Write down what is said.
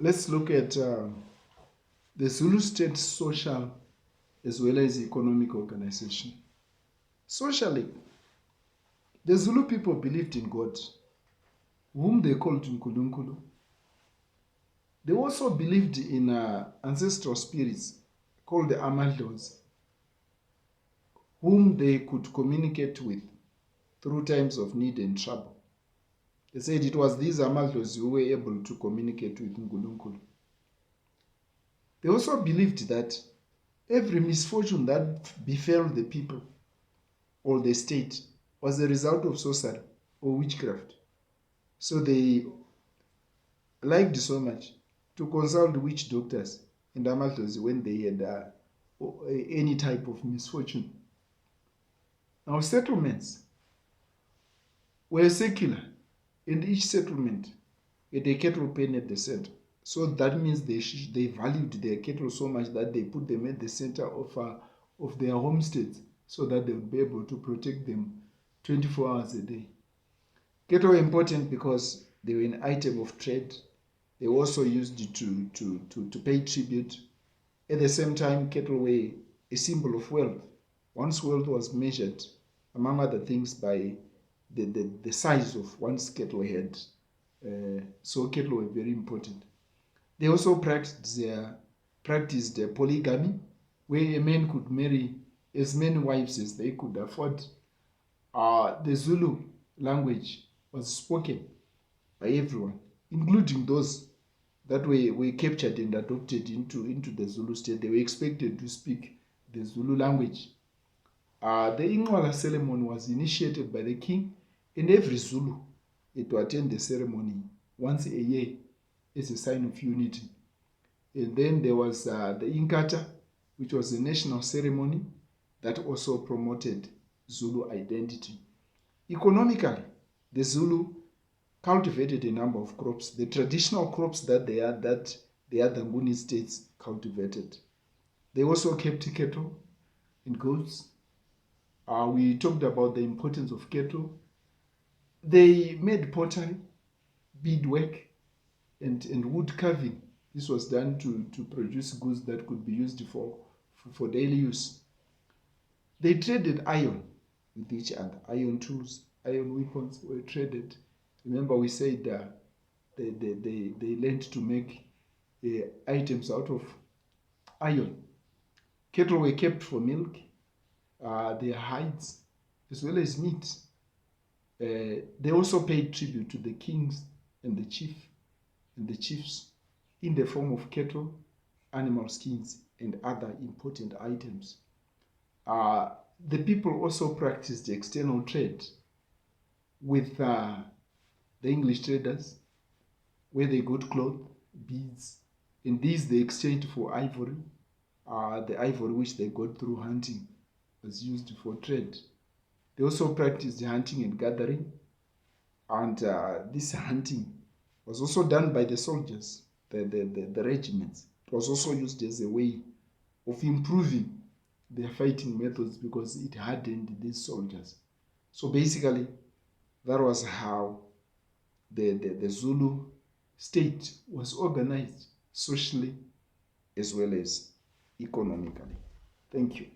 let's look at the Zulu state social as well as economic organization. Socially, the Zulu people believed in God, whom they called Nkulunkulu. They also believed in ancestral spirits called the Amadlos, whom they could communicate with through times of need and trouble. They said it was these Amadlos who were able to communicate with Nkulunkulu. They also believed that every misfortune that befell the people or the state was a result of sorcery or witchcraft. So they liked so much to consult witch doctors and Amadlos when they had any type of misfortune. Now, settlements were secular, and each settlement had a cattle pen at the center. So that means they valued their cattle so much that they put them at the center of their homesteads so that they would be able to protect them 24 hours a day. Cattle were important because they were an item of trade. They were also used to pay tribute. At the same time, cattle were a symbol of wealth. One's wealth was measured, among other things, by the size of one's cattle head. So cattle were very important. They also practiced polygamy, where a man could marry as many wives as they could afford. The Zulu language was spoken by everyone, including those that were captured and adopted into the Zulu state. They were expected to speak the Zulu language. The Inqwala ceremony was initiated by the king, and every Zulu had to attend the ceremony once a year as a sign of unity. And then there was the Inkatha, which was a national ceremony that also promoted Zulu identity. Economically, the Zulu cultivated a number of crops, the traditional crops that the other Nguni states cultivated. They also kept cattle and goats. We talked about the importance of cattle. They made pottery, beadwork, and wood carving. This was done to produce goods that could be used for daily use. They traded iron with each other. Iron tools, iron weapons were traded. Remember, we said they learned to make items out of iron. Cattle were kept for milk, their hides, as well as meat. They also paid tribute to the kings and the chiefs in the form of cattle, animal skins, and other important items. The people also practiced external trade with the English traders, where they got cloth, beads, and these they exchanged for ivory. The ivory which they got through hunting was used for trade. They also practiced hunting and gathering, and this hunting was also done by the soldiers, the regiments. It was also used as a way of improving their fighting methods because it hardened these soldiers. So basically, that was how the Zulu state was organized socially as well as economically. Thank you.